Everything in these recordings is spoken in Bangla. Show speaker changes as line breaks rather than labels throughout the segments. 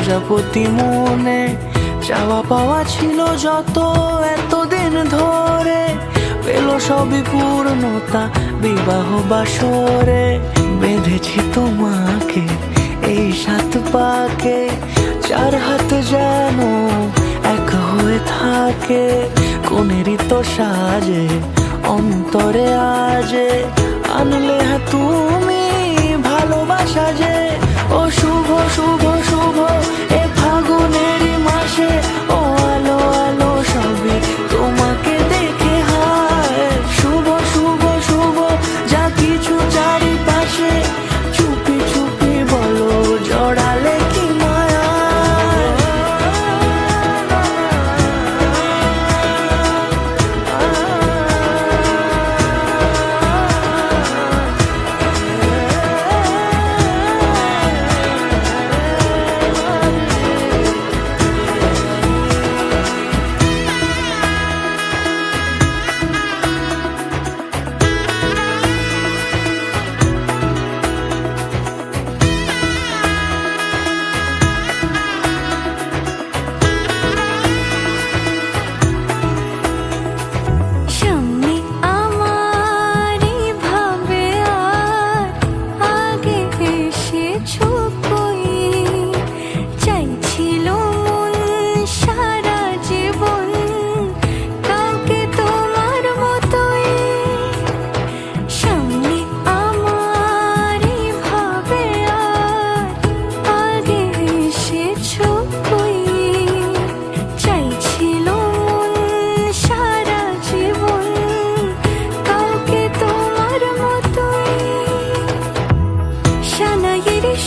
প্রজাপতি মনে চাওয়া পাওয়া ছিল যত এতদিন ধরে, পেল সবই পূর্ণতা বিবাহ বাসরে। বেঁধেছি তোমাকে এই 7 পাকে, 4 হাত যেন এক হয়ে থাকে। কোনেরই তো সাজে অন্তরে আজে, আনলে হ্যাঁ তুমি ভালোবাসা যে। ও শুভ শুভ শুভ এ ফাগুনেরই মাসে, ও আলো আলো সবই তোমাকে দেখে হায়। শুভ শুভ শুভ যা কিছু চারিপাশে, চুপি চুপি বলো জড়ালে কি মায়া।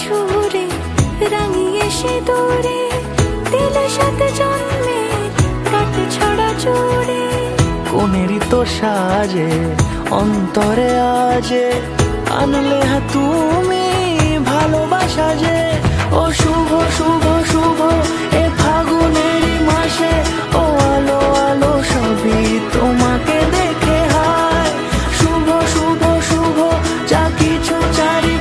সুরে রাঙিয়ে সে দূরে দিলে 7 জন্মে কাট ছড়া জোরে। কোনেরই তো সাজে অন্তরে আজে, আনলে হ্যাঁ তুমি ভালোবাসা যে। ও শুভ শুভ শুভ এ ফাগুনেরই মাসে, ও আলো আলো সবই তোমাকে দেখে হায়। শুভ শুভ শুভ যা কিছু চারি